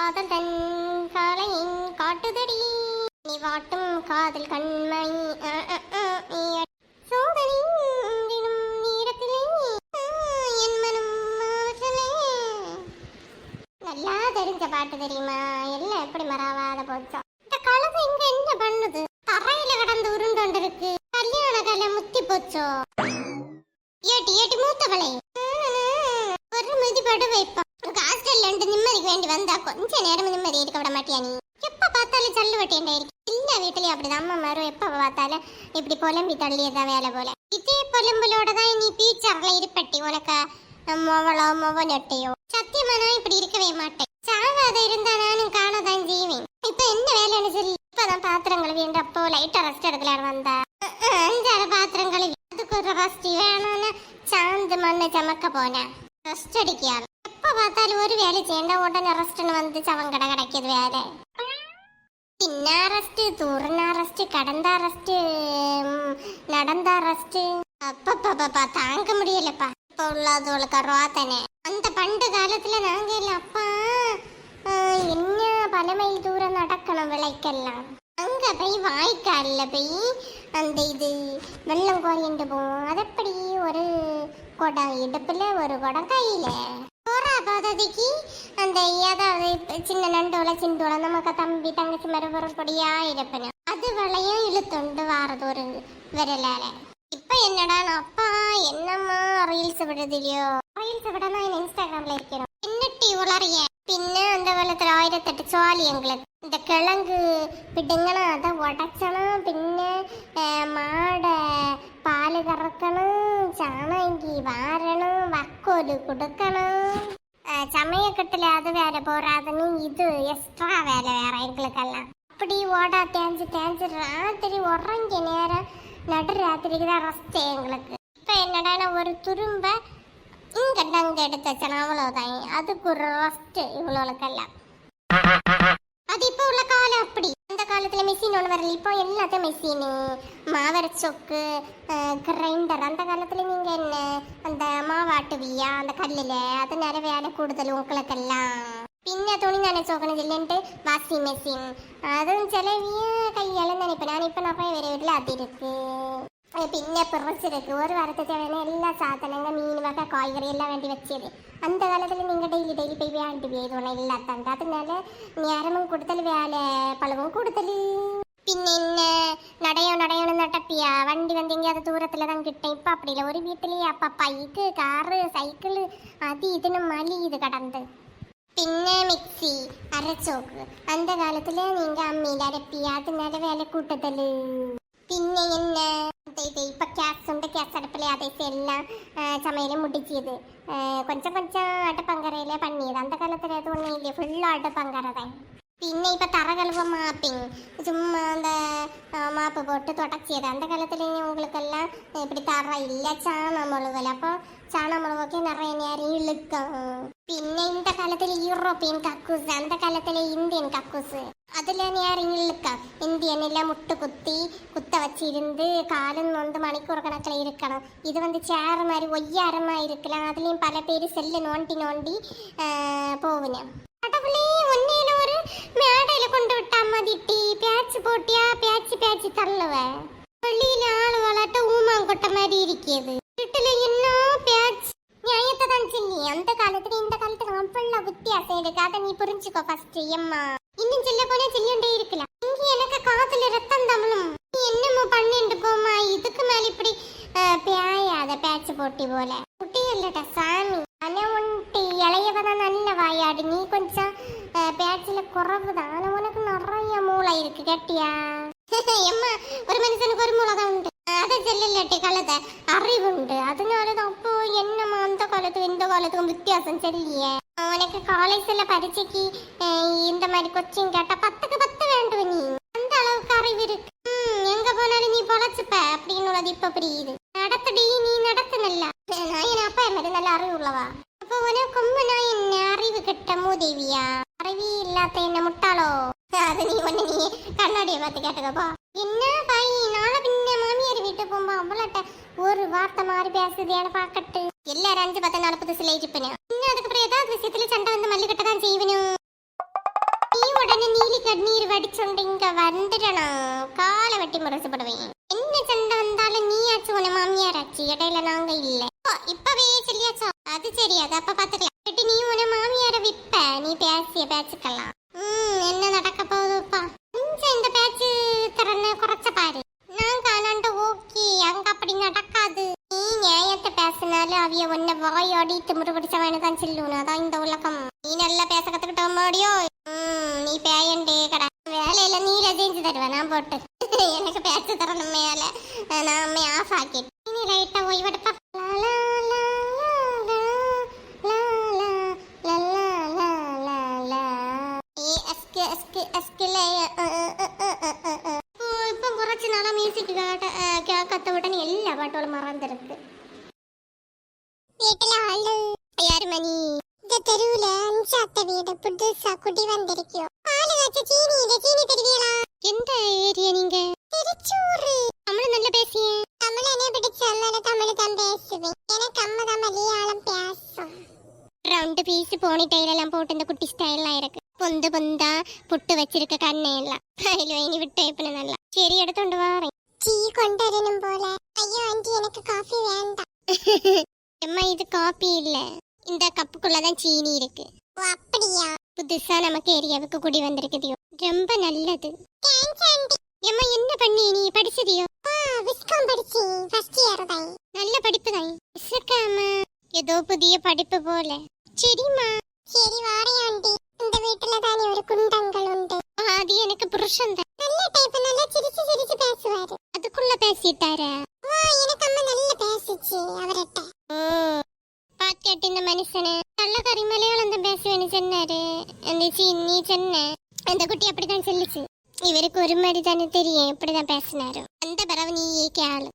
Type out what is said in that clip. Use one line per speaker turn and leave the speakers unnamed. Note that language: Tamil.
காதல் தன் காலையின் காட்டுதடி நீ வாட்டும் காதல் கண்மணி சோதனை தினம் நேரத்திலே என் மனம் மாற்றலே. நல்லா தெரிஞ்ச பாட்டு தெரியுமா? எல்லாம் எப்படி மறாவாத போச்சோம். இந்த கழுதை இங்க என்ன பண்ணுது? தரையில கடந்து உருண்டோண்டு இருக்கு. கல்யாண கலை முத்தி போச்சோ. ஏட்டி ஏட்டி மூத்தவளை ஒரு மிதிப்படு வைப்பா. ஹாஸ்டல்ல நிம்மதிக்கு வேண்டி வந்தா கொஞ்ச நேரம் நிம்மதி இருக்க விட மாட்டியா நீ? எப்ப பார்த்தாலும் சல்லு வட்டியா இருக்கு. எல்லா வீட்டுலயும் அப்படிதான். அம்மா மாரும் எப்ப பார்த்தாலும் இப்படி புலம்பி தள்ளியதான் வேலை போல. இதே புலம்பலோட தான் நீ பீச்சர்ல இருப்பட்டி. உனக்கு மொவளோ மொவ நெட்டையோ சத்தியமா நான் இப்படி இருக்கவே மாட்டேன். சாகாத இருந்தா நானும் காணதான் செய்வேன். இப்ப என்ன வேலைன்னு சொல்லி இப்பதான் பாத்திரம் கழுவி அப்போ லைட்டா ரெஸ்ட் எடுக்கலான்னு வந்தா 5-6 பாத்திரம் கழுவி அதுக்கு ஒரு ரெஸ்ட் வேணும்னு சாந்து மண்ணை சமக்க போனேன். ரெஸ்ட் அடிக்காது. எப்ப பார்த்தாலும் ஒரு வேலை செய்யണ്ട உடனே ரெஸ்ட்னு வந்து சவங்கடை கிடைக்கிது வேலை. தின்னா ரெஸ்ட், தூர்னா ரெஸ்ட், கடந்தா ரெஸ்ட், நடந்தா ரெஸ்ட். அப்பப்பா தாங்க முடியலப்பா. இப்ப உள்ளதுகளுக்கு ரோத்தனே. அந்த பண்டு காலத்துல நாங்க இல்ல அப்பா என்ன பல மைல் தூரம் நடக்கணும் விளைக்கெல்லாம். அங்க போய் வாய்க்கால்ல போய் அந்த இது வெள்ளம் கோரிண்டு போவோம். அதப்படி ஒரு குடம் இடுப்புல ஒரு குடம் கையில போறா பதவிக்கு அந்த ஏதாவது சின்ன நண்டோல சிண்டோல நமக்கு தம்பி தங்கச்சி மறுபுறம் பொடியா இடுப்பணும். அது வளையும் இழுத்துண்டு வாரது ஒரு விரலால. இப்ப என்னடா அப்பா என்னம்மா ரீல்ஸ் விடுறது இல்லையோ? ரீல்ஸ் விட நான் இன்ஸ்டாகிராம்ல இருக்கிறோம். என்னட்டி உளறிய பின்ன அந்த காலத்துல 1008 சோழி எங்களுக்கு. இந்த கிழங்கு பிடுங்கணும், அதை உடச்சணும், பின்ன மாடை பால் கறக்கணும், சாணங்கி வாரணும், வக்கோல் கொடுக்கணும், சமயக்கட்டில் அது வேற போறாதுன்னு இது எக்ஸ்ட்ரா வேலை வேற எங்களுக்கெல்லாம். அப்படி ஓடா தேஞ்சு ராத்திரி உறங்க நேரம் நடு ராத்திரிக்கு தான் ரெஸ்ட் எங்களுக்கு. இப்போ என்னடா ஒரு துரும்ப இங்க எடுத்து வச்சனா அவ்வளவுதான். அதுக்கு ஒரு ரெஸ்ட் இவ்வளோக்கெல்லாம். அது இப்போ உள்ள காலம் அப்படி. அந்த காலத்துல மெஷின் ஒன்று வரல. இப்போ எல்லாத்தையும் மெஷினு, மாவர சொக்கு, கிரைண்டர். அந்த காலத்துல நீங்க என்ன அந்த மாவாட்டுவியா அந்த கல்லுல அது நிறைய வேலை கூடுதல் உங்களுக்கெல்லாம். பின்ன துணி நினைச்சோக்கணும் இல்லைன்ட்டு வாஷிங் மெஷின். அதுவும் சிலவிய கையால நினைப்பேன். நான் இப்போ நிறைய வேற வீட்டில் அது இருக்கு. பின்ன பிறச்சிருக்கு. ஒரு வாரத்தை தேவையான எல்லா சாதனங்கள் மீன் வகை காய்கறி எல்லாம் வேண்டி வச்சது. அந்த காலத்தில் நீங்கள் டெய்லி போய் வேண்டி போயிடுவோம் எல்லாத்தாண்டு. அதனால நேரமும் கொடுத்தல் வேலை பழவும் கொடுத்தல். பின்ன என்ன நடையணும் நடப்பியா வண்டி வந்து எங்கேயாவது தூரத்தில் தான் கிட்டேன். இப்போ அப்படி இல்லை. ஒரு வீட்டிலேயே அப்பா பைக்கு காரு சைக்கிள் அது இதுன்னு மலி இது கடந்து. பின்ன மிக்சி அரைச்சோக்கு. அந்த காலத்தில் நீங்கள் அம்மியில் அரைப்பியா அதனால வேலை கூட்டுதல். பின்ன என்ன இப்போ கேஸ் உண்டு. கேஸ் அடுப்பில் அதை எல்லாம் சமையல முடிச்சியது. கொஞ்சம் அடுப்பங்கரையிலே பண்ணியது. அந்த காலத்தில் அது ஒன்றும் இல்லை. ஃபுல்லாக அடுப்பங்கரை. பின்ன இப்போ தரகழுவ மாப்பிங் சும்மா அந்த மாப்பு போட்டு தொடச்சியது. அந்த காலத்துல உங்களுக்கெல்லாம் இப்படி தர இல்லை சாணம் முழுவல். அப்போ சாணம் முழுவக்கே நிறைய நேரம் இழுக்கும். பின்ன இந்த காலத்துல யூரோப்பியன் கக்கூஸ், அந்த காலத்துல இந்தியன் கக்கூஸ். அதுல நேரம் இழுக்கா. இந்தியன் எல்லாம் முட்டு குத்த வச்சிருந்து காலம் வந்து மணிக்கூர் கணக்கில் இருக்கணும். இது வந்து சேர் மாதிரி ஒய்யாரமா இருக்கலாம். அதுலயும் பல பேர் செல்லு நோண்டி போவினேன். கடவுளே ஒன்னையில ஒரு மேடையில கொண்டு விட்டா மதிட்டி பேச்சு போட்டியா பேச்சு தள்ளுவ. பள்ளியில ஆளு வளர்த்த ஊமாங்கொட்ட மாதிரி இருக்கிறது. வீட்டுல என்ன பேச்சு நியாயத்தை தான் சொல்லி. அந்த காலத்துல இந்த காலத்துல அவ்வளவு வித்தியாசம் இருக்கு. அதை நீ புரிஞ்சுக்கோ ஃபர்ஸ்ட். எம்மா இன்னும் சொல்ல போனா சொல்லிண்டே இருக்கலாம். இங்க எனக்கு காத்துல ரத்தம் தமிழும் நீ என்னமோ பண்ணிட்டு போமா. இதுக்கு மேல இப்படி பேயாத பேச்சு போட்டி போல குட்டி இல்லட்ட சாமி. ஆனா உன்ட்டு இளையவதான் நல்ல வாயாடு. நீ கொஞ்சம் பேச்சுல குறவுதான். ஆனா உனக்கு நிறைய மூளை இருக்கு கேட்டியா? எம்மா ஒரு மனுஷனுக்கு ஒரு மூளை தான் உண்டு. அதை செல்லட்டி கலத அறிவு உண்டு. அதனாலதான் அப்போ என்னம்மா அந்த காலத்துக்கும் இந்த காலத்துக்கும் வித்தியாசம் சொல்லியே. உனக்கு காலேஜ்ல பரீட்சைக்கு இந்த மாதிரி கொச்சிங் கேட்டா 10க்கு 10 வேண்டும். நீ அந்த அளவுக்கு அறிவு இருக்கு. எங்க போனாலும் நீ பொழைச்சுப்ப அப்படின்னு இப்ப புரியுது. நடத்தடி நீ நடத்து நல்லா. நான் என் அப்பா மாதிரி நல்ல அறிவு உள்ளவா. அப்போ உனக்கு ரொம்ப நான் என்ன அறிவு கிட்ட மூதேவியா? அறிவி இல்லாத என்ன முட்டாளோ? அது நீ கண்ணாடியை பார்த்து கேட்டுக்கப்பா. என்ன பாய் நாளை பின்ன மாமியார் வீட்டு போகும்போ அவ்வளோட்ட ஒரு வார்த்தை மாதிரி பேசுது. என பாக்கட்டு எல்லாரும் 5 10 4 புதுசுல இருப்பேன். இன்னும் அதுக்கப்புறம் ஏதாவது விஷயத்துல சண்டை வந்து மல்லிகட்ட தான் செய்வனும். உடனே நீலி கண்ணீர் வடிச்சோண்டு இங்க வந்துடணும். காலை வெட்டி முரசுப்படுவேன். என்ன சண்டை வந்தாலும் நீயாச்சும் உன மாமியாராச்சு, இடையில நாங்க இல்ல. இப்பவே சொல்லியாச்சா? அது சரி, அது அப்ப பாத்துக்கலாம். வெட்டி நீ உன மாமியார விப்ப, நீ பேசிய பேச்சுக்கலாம். என்ன நடக்க போகுதுப்பா? கொஞ்சம் இந்த பேச்சு திறனை குறைச்ச பாரு. நான் காணாண்ட ஓகே, அங்க அப்படி நடக்காது. நீ நியாயத்தை பேசினாலும் அவிய உன்னை வாயோடி திமுரு பிடிச்சவனு தான் சொல்லுவணும். அதான் இந்த உலகம். நீ நல்லா பேச கத்துக்கிட்ட முடியோ? நீ பேயண்டே கடை வேலையில நீல செஞ்சு தருவேன் நான் போட்டு. எனக்கு பேச்சு தரணும் மேல. நான் ஆஃப் ஆக்கிட்டு நீ லைட்டா ஓய்வெடுப்பா. இப்ப കുറച്ച് നാളാ മ്യൂസിക് കേൾക്കാത്ത ഉടനെ എല്ലാ പാട്ടുകളും മറന്നിருக்கு. வீட்டுல ஆளு யாரு மணி? இந்த தெருவுல அஞ்சாத்த வீடு புதுசா குடி வந்திருக்கியோ. பாலு காய்ச்ச சீனி தெரியுங்களா? எந்த ஏரியா நீங்க? திருச்சூர். தமிழ் நல்லா பேசியே. தமிழ் என்ன பிடிச்ச தமிழ் தான் பேசுவேன். எனக்கு அம்மா தான் மலையாளம் பேசும். ரவுண்ட் பீஸ் போனி டைல் எல்லாம் போட்டு இந்த குட்டி ஸ்டைல்லாம் இருக்கு. பொந்து பொந்தா புட்டு வச்சிருக்க கண்ணையெல்லாம் கையில் வாங்கி விட்டு இப்ப நல்லா. சரி, எடுத்துட்டு வாரேன். டீ கொண்டு வரணும் போல. ஐயோ ஆண்டி, எனக்கு காஃபி வேண்டாம். அம்மா, இது காபி இல்ல, இந்த கப்புக்குள்ளதான் சீனி இருக்கு. ஓ அப்படியா? புதுசா நமக்கு ஏரியாவுக்கு குடி வந்திருக்குதியோ, ரொம்ப நல்லது. அம்மா, என்ன பண்ணி நீ படிச்சதியோ? விஸ்காம் படிச்சு ஃபர்ஸ்ட் இயர் தான். நல்ல படிப்பு தான். ஏதோ புதிய படிப்பு போல. சரிம்மா. சரி வாரேன் ஆண்டி. இந்த வீட்டுல தானே ஒரு குண்டங்கள் உண்டு. அது எனக்கு புருஷன் தான். நல்ல டைப், நல்லா சிரிச்சு சிரிச்சு பேசுவாரு. அதுக்குள்ள பேசிட்டாரா? எனக்கு அம்மா நல்லா பேசிச்சு அவர்கிட்ட. பாக்கெட் இந்த மனுஷனு நல்ல கறி மலையாளம் தான் பேசுவேன்னு சொன்னாரு. அந்த நீ சொன்ன அந்த குட்டி அப்படிதான் சொல்லிச்சு. இவருக்கு ஒரு மாதிரி தானே தெரியும் எப்படிதான் பேசினாரு. அந்த பரவ நீ கேளு.